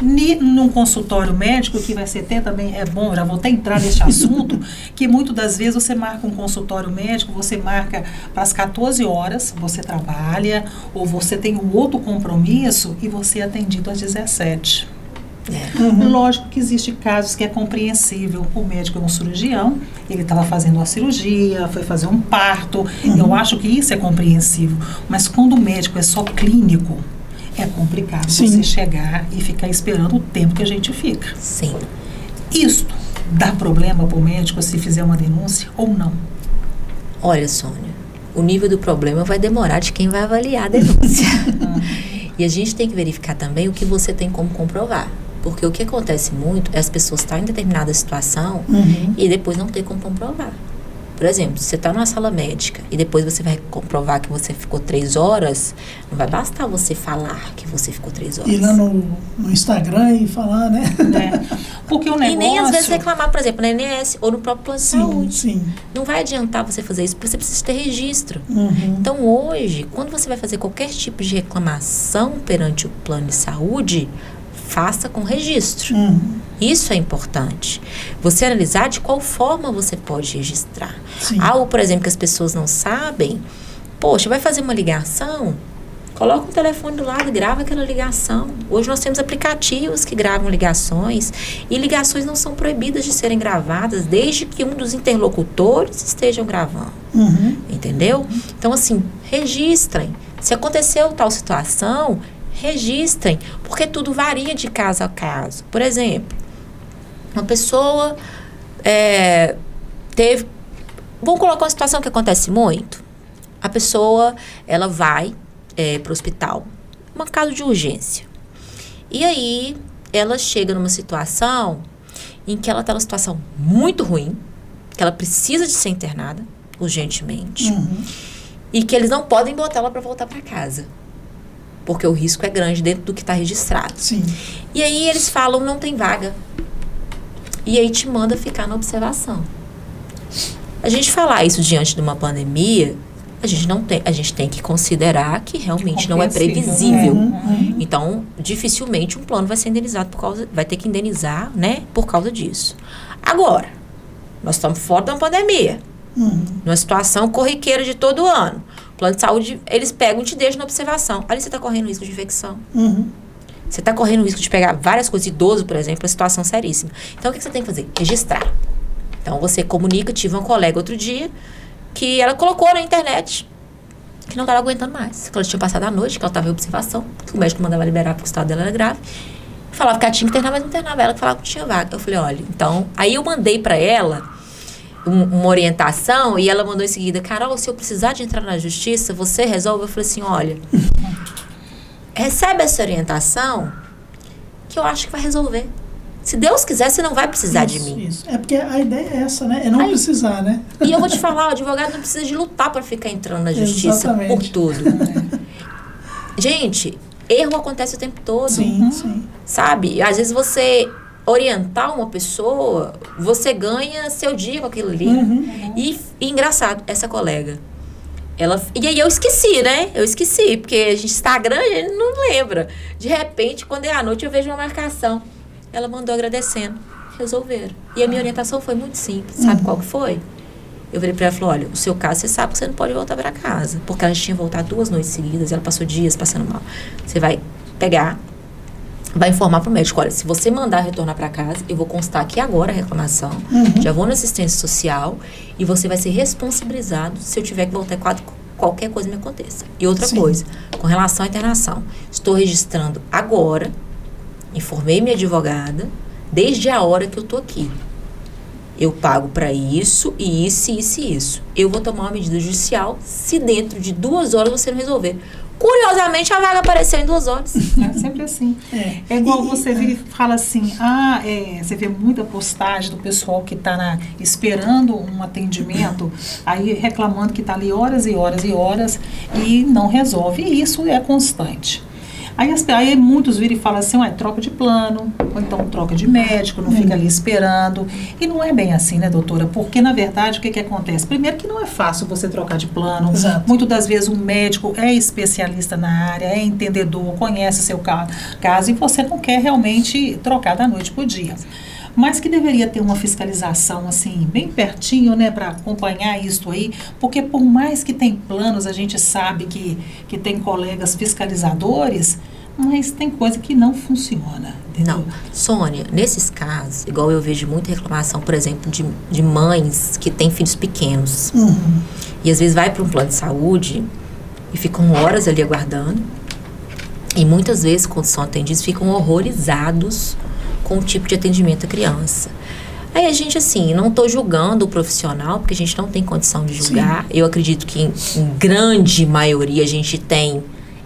num consultório médico, que vai ser até também, é bom, já vou até entrar nesse assunto, que muitas das vezes você marca um consultório médico, você marca para as 14 horas, você trabalha, ou você tem um outro compromisso e você é atendido às 17. Lógico que existe casos que é compreensível. O médico é um cirurgião, ele estava fazendo uma cirurgia, foi fazer um parto, eu acho que isso é compreensível. Mas quando o médico é só clínico, é complicado você chegar e ficar esperando o tempo que a gente fica. Sim. Isto dá problema para o médico se fizer uma denúncia ou não? Olha, Sônia, o nível do problema vai demorar de quem vai avaliar a denúncia. E a gente tem que verificar também o que você tem como comprovar. Porque o que acontece muito é as pessoas estarem em determinada situação e depois não ter como comprovar. Por exemplo, se você está numa sala médica e depois você vai comprovar que você ficou 3 horas, não vai bastar você falar que você ficou 3 horas. Ir lá no Instagram e falar, né? Porque o negócio... E nem às vezes reclamar, por exemplo, na INSS ou no próprio plano de saúde. Sim. Não vai adiantar você fazer isso, porque você precisa ter registro. Então, hoje, quando você vai fazer qualquer tipo de reclamação perante o plano de saúde, faça com registro. Isso é importante. Você analisar de qual forma você pode registrar. Algo, por exemplo, que as pessoas não sabem, poxa, vai fazer uma ligação, coloca um telefone do lado e grava aquela ligação. Hoje nós temos aplicativos que gravam ligações, e ligações não são proibidas de serem gravadas desde que um dos interlocutores estejam gravando. Entendeu? Então, assim, registrem. Se aconteceu tal situação, registrem, porque tudo varia de caso a caso. Por exemplo, uma pessoa teve... Vamos colocar uma situação que acontece muito. A pessoa, ela vai para o hospital, uma caso de urgência. E aí, ela chega numa situação em que ela está numa situação muito ruim, que ela precisa de ser internada urgentemente, e que eles não podem botar ela para voltar para casa, porque o risco é grande dentro do que está registrado. E aí eles falam, não tem vaga. E aí te manda ficar na observação. A gente falar isso diante de uma pandemia, a gente tem que considerar que realmente não é previsível. Então, dificilmente um plano vai ser indenizado vai ter que indenizar, né, por causa disso. Agora, nós estamos fora de uma pandemia, numa situação corriqueira de todo ano. O plano de saúde, eles pegam e te deixam na observação. Ali você está correndo risco de infecção. Você está correndo risco de pegar várias coisas. Idoso, por exemplo, é uma situação seríssima. Então, o que você tem que fazer? Registrar. Então, você comunica. Tive uma colega outro dia que ela colocou na internet que não estava aguentando mais. Que ela tinha passado a noite, que ela estava em observação, que o médico mandava liberar porque o estado dela era grave. Falava que ela tinha que internar, mas não internava. Ela falava que não tinha vaga. Eu falei, olha, então... Aí eu mandei para ela uma orientação e ela mandou em seguida, Carol, se eu precisar de entrar na justiça, você resolve? Eu falei assim, olha... Recebe essa orientação que eu acho que vai resolver. Se Deus quiser, você não vai precisar de mim. Isso. É porque a ideia é essa, né? É não precisar, né? E eu vou te falar, o advogado não precisa de lutar para ficar entrando na justiça por tudo. Gente, erro acontece o tempo todo. Sim. Sabe? Às vezes você orientar uma pessoa, você ganha seu dia com aquilo ali. E engraçado, essa colega... E aí eu esqueci, né? Porque a gente Instagram, a gente não lembra. De repente, quando é à noite, eu vejo uma marcação. Ela mandou agradecendo. Resolveram. E a minha orientação foi muito simples. Sabe qual que foi? Eu virei pra ela e falei, olha, o seu caso, você sabe que você não pode voltar pra casa. Porque ela já tinha voltado 2 noites seguidas, ela passou dias passando mal. Você vai pegar, vai informar pro médico, olha, se você mandar retornar pra casa, eu vou constar aqui agora a reclamação, já vou na assistência social e você vai ser responsabilizado se eu tiver que voltar qualquer coisa me aconteça. E outra coisa, com relação à internação, estou registrando agora, informei minha advogada, desde a hora que eu tô aqui. Eu pago para isso, isso. Eu vou tomar uma medida judicial se dentro de 2 horas você não resolver. Curiosamente, a vaga apareceu em 2 horas. É sempre assim. É igual você vira e fala assim, você vê muita postagem do pessoal que está esperando um atendimento, aí reclamando que está ali horas e horas e horas e não resolve. E isso é constante. Aí muitos viram e falam assim, troca de plano, ou então troca de médico, não fica ali esperando. E não é bem assim, né, doutora? Porque, na verdade, o que acontece? Primeiro que não é fácil você trocar de plano. Exato. Muitas das vezes o médico é especialista na área, é entendedor, conhece o seu caso e você não quer realmente trocar da noite para o dia. Mas que deveria ter uma fiscalização, assim, bem pertinho, né, para acompanhar isso aí, porque por mais que tem planos, a gente sabe que tem colegas fiscalizadores, mas tem coisa que não funciona, entendeu? Não, Sônia, nesses casos, igual eu vejo muita reclamação, por exemplo, de mães que têm filhos pequenos, e às vezes vai para um plano de saúde e ficam horas ali aguardando, e muitas vezes, quando são atendidos, ficam horrorizados com o tipo de atendimento à criança. Aí a gente, assim, não estou julgando o profissional, porque a gente não tem condição de julgar. Sim. Eu acredito que em grande maioria a gente tem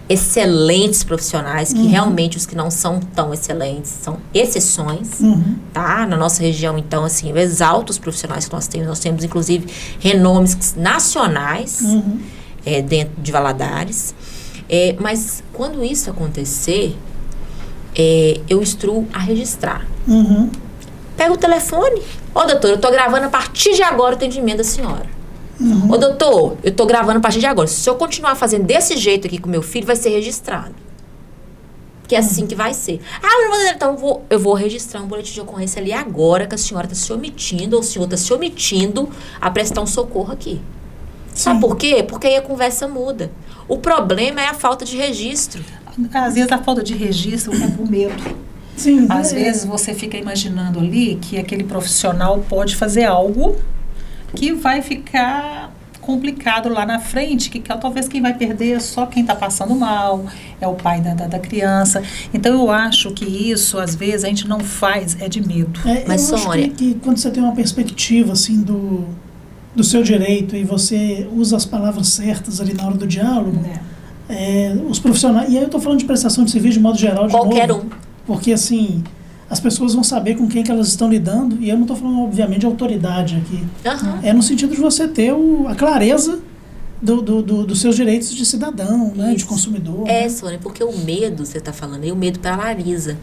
excelentes profissionais, que realmente os que não são tão excelentes são exceções, tá? Na nossa região, então, assim, eu exalto os profissionais que nós temos inclusive renomes nacionais dentro de Valadares. Mas quando isso acontecer, eu instruo a registrar. Pega o telefone. Ô, doutor, eu tô gravando a partir de agora o atendimento da senhora. Ô, doutor, eu tô gravando a partir de agora. Se eu continuar fazendo desse jeito aqui com meu filho, vai ser registrado. Que é assim que vai ser. Então eu vou registrar um boletim de ocorrência ali agora, que a senhora tá se omitindo, ou o senhor tá se omitindo a prestar um socorro aqui. Sabe por quê? Porque aí a conversa muda. O problema é a falta de registro. Às vezes a falta de registro é por medo. Sim, às vezes você fica imaginando ali que aquele profissional pode fazer algo que vai ficar complicado lá na frente, que talvez quem vai perder é só quem está passando mal, é o pai da criança. Então eu acho que isso, às vezes, a gente não faz, é de medo. Mas eu acho que quando você tem uma perspectiva assim do seu direito e você usa as palavras certas ali na hora do diálogo, os profissionais, e aí eu estou falando de prestação de serviço de modo geral, qualquer um, porque assim as pessoas vão saber com quem que elas estão lidando, e eu não estou falando obviamente de autoridade aqui, é no sentido de você ter a clareza dos seus direitos de cidadão, né, de consumidor. Sônia, porque o medo, você está falando aí, o medo paralisa.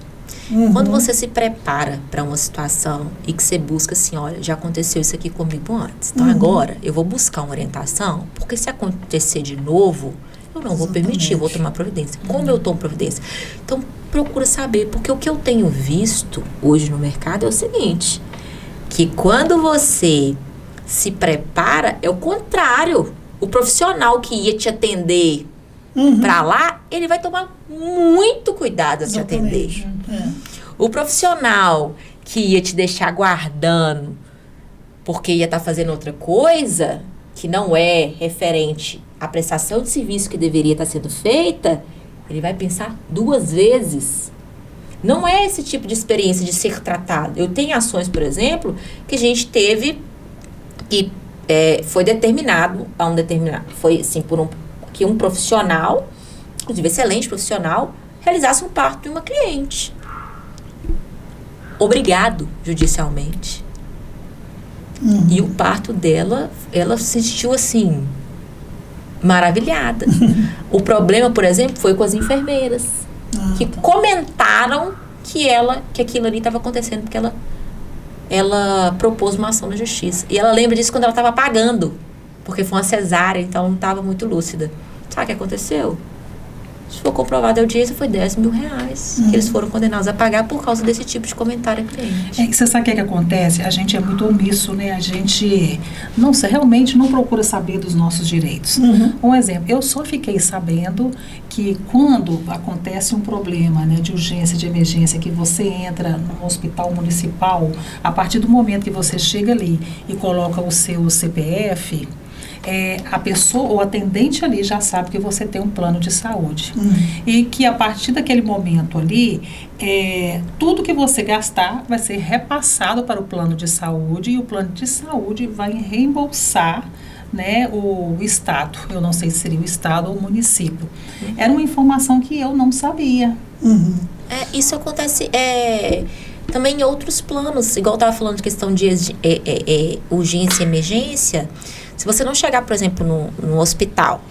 Quando você se prepara para uma situação e que você busca assim, olha, já aconteceu isso aqui comigo antes, então agora eu vou buscar uma orientação, porque se acontecer de novo, eu não vou permitir, eu vou tomar providência. Como eu tomo providência? Então, procura saber, porque o que eu tenho visto hoje no mercado é o seguinte, que quando você se prepara, é o contrário. O profissional que ia te atender para lá, ele vai tomar muito cuidado de te atender. O profissional que ia te deixar aguardando porque ia estar fazendo outra coisa, que não é referente à prestação de serviço que deveria estar sendo feita, ele vai pensar 2 vezes. Não é esse tipo de experiência de ser tratado. Eu tenho ações, por exemplo, que a gente teve que foi determinado, foi assim, que um profissional, inclusive excelente profissional, realizasse um parto de uma cliente. Obrigado, judicialmente. E o parto dela, ela se sentiu assim, maravilhada. O problema, por exemplo, foi com as enfermeiras, que comentaram que aquilo ali estava acontecendo, porque ela propôs uma ação na justiça. E ela lembra disso quando ela estava pagando, porque foi uma cesárea, então não estava muito lúcida. Sabe o que aconteceu? Se for comprovado a audiência, foi R$10 mil que eles foram condenados a pagar por causa desse tipo de comentário cliente. Você sabe o que acontece? A gente é muito omisso, né? A gente realmente não procura saber dos nossos direitos. Um exemplo, eu só fiquei sabendo que quando acontece um problema, né, de urgência, de emergência, que você entra no hospital municipal, a partir do momento que você chega ali e coloca o seu CPF, a pessoa, o atendente ali já sabe que você tem um plano de saúde. E que a partir daquele momento ali, tudo que você gastar vai ser repassado para o plano de saúde, e o plano de saúde vai reembolsar né, o Estado. Eu não sei se seria o Estado ou o município. Era uma informação que eu não sabia. Isso acontece também em outros planos. Igual eu estava falando de questão de urgência e emergência. Se você não chegar, por exemplo, no hospital,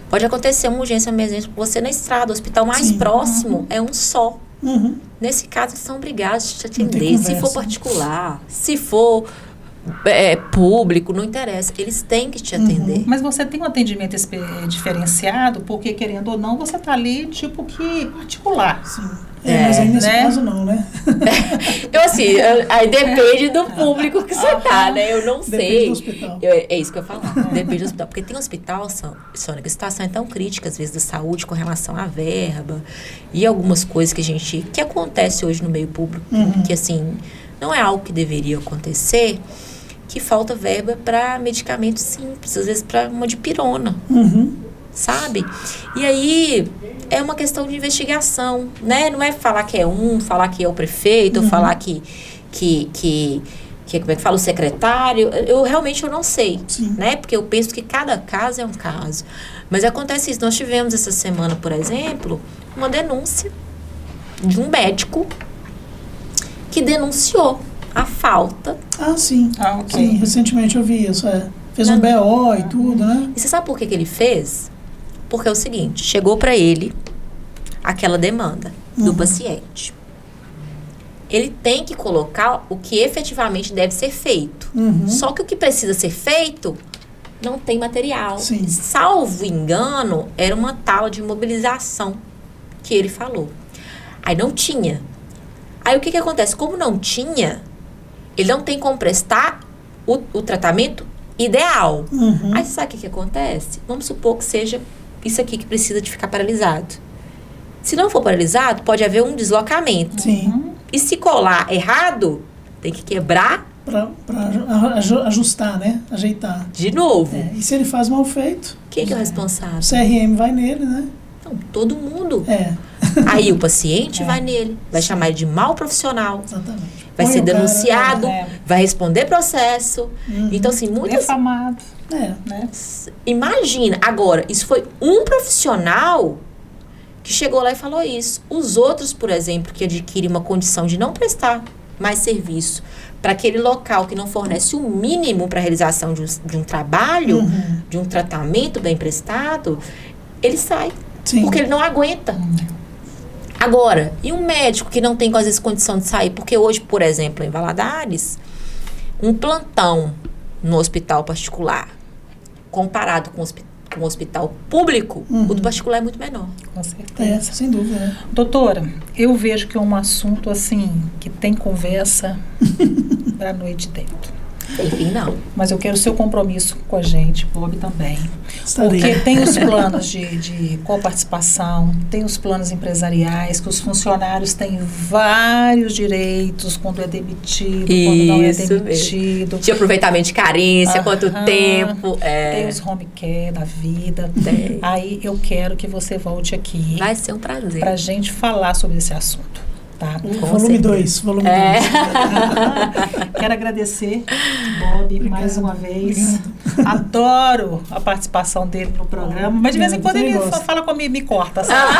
pode acontecer uma urgência e emergência com você na estrada. O hospital mais próximo é um só. Nesse caso, eles são obrigados a te atender. Se for particular, se for público, não interessa. Eles têm que te atender. Mas você tem um atendimento diferenciado, porque, querendo ou não, você está ali, tipo que particular. Sim. Mas aí nesse caso não, né? Eu, assim, aí depende do público que você tá, né? Eu não sei. Depende do hospital. É isso que eu ia falar. Depende do hospital. Porque tem hospital, Sônia, que a situação é tão crítica, às vezes, da saúde com relação à verba e algumas coisas que acontece hoje no meio público, que, assim, não é algo que deveria acontecer, que falta verba para medicamentos simples, às vezes para uma dipirona. Sabe? E aí é uma questão de investigação, né? Não é falar que falar que é o prefeito, ou falar que como é que fala, o secretário. Eu realmente não sei, né? Porque eu penso que cada caso é um caso. Mas acontece isso. Nós tivemos essa semana, por exemplo, uma denúncia de um médico que denunciou a falta. Sim. Sim, recentemente eu vi isso, Fez um BO e tudo, né? E você sabe por que ele fez? Porque é o seguinte, chegou para ele aquela demanda do paciente. Ele tem que colocar o que efetivamente deve ser feito. Só que o que precisa ser feito não tem material. Salvo engano, era uma tala de imobilização que ele falou. Aí não tinha. Aí o que acontece? Como não tinha, ele não tem como prestar o tratamento ideal. Aí sabe o que acontece? Vamos supor que seja isso aqui que precisa de ficar paralisado. Se não for paralisado, pode haver um deslocamento. E se colar errado, tem que quebrar. Para ajustar, né? Ajeitar. De novo. E se ele faz mal feito? Quem que é o responsável? O CRM vai nele, né? Então, todo mundo. Aí o paciente vai nele. Vai chamar ele de mau profissional. Exatamente. Vai ser denunciado. Vai responder processo. Então, assim, muitas... Defamado. Né? Imagina. Agora, isso foi um profissional que chegou lá e falou isso. Os outros, por exemplo, que adquirem uma condição de não prestar mais serviço para aquele local que não fornece o mínimo para a realização de um trabalho, de um tratamento bem prestado, ele sai. Porque ele não aguenta. Agora, e um médico que não tem, às vezes, condição de sair? Porque hoje, por exemplo, em Valadares, um plantão no hospital particular, comparado com o hospital público, o do particular é muito menor. Com certeza. Sem dúvida. Doutora, eu vejo que é um assunto, assim, que tem conversa pra noite dentro. Enfim, não. Mas eu quero o seu compromisso com a gente, Bob também. Porque tem os planos de coparticipação, tem os planos empresariais, que os funcionários têm vários direitos quando é demitido, quando não é demitido. Mesmo. De aproveitamento de carência, quanto tempo. Tem os home care da vida. Aí eu quero que você volte aqui. Vai ser um prazer. Pra gente falar sobre esse assunto. Tá? Volume 2. Quero agradecer, Bob, mais uma vez. Adoro a participação dele no programa, mas de vez em quando ele fala comigo, me corta, sabe?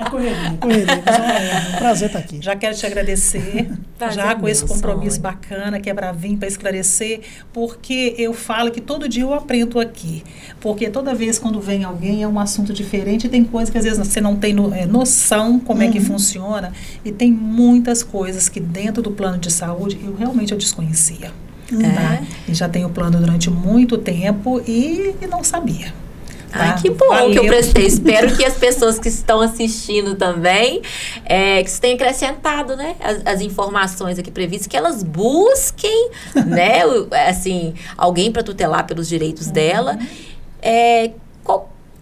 É correria. É um prazer estar aqui. Já quero te agradecer, já com esse compromisso bacana, que é para vir, para esclarecer, porque eu falo que todo dia eu aprendo aqui. Porque toda vez quando vem alguém é um assunto diferente, e tem coisas que às vezes você não tem noção como é que funciona, e tem muitas coisas que dentro do plano de saúde eu realmente desconhecia. Tá? E já tenho o plano durante muito tempo e não sabia. Tá? Que bom que eu prestei. Espero que as pessoas que estão assistindo também, que isso tenha acrescentado, né, as informações aqui previstas, que elas busquem, né, assim, alguém para tutelar pelos direitos dela.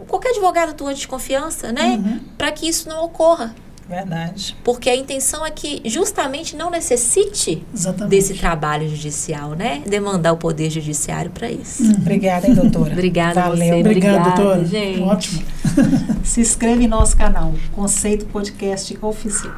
Qualquer advogado atuante de confiança, né, para que isso não ocorra. Verdade. Porque a intenção é que justamente não necessite desse trabalho judicial, né? Demandar o poder judiciário para isso. Obrigada, hein, doutora? Obrigada. Valeu. Obrigada, doutora. Gente. Ótimo. Se inscreva em nosso canal, Conceito Podcast Oficial.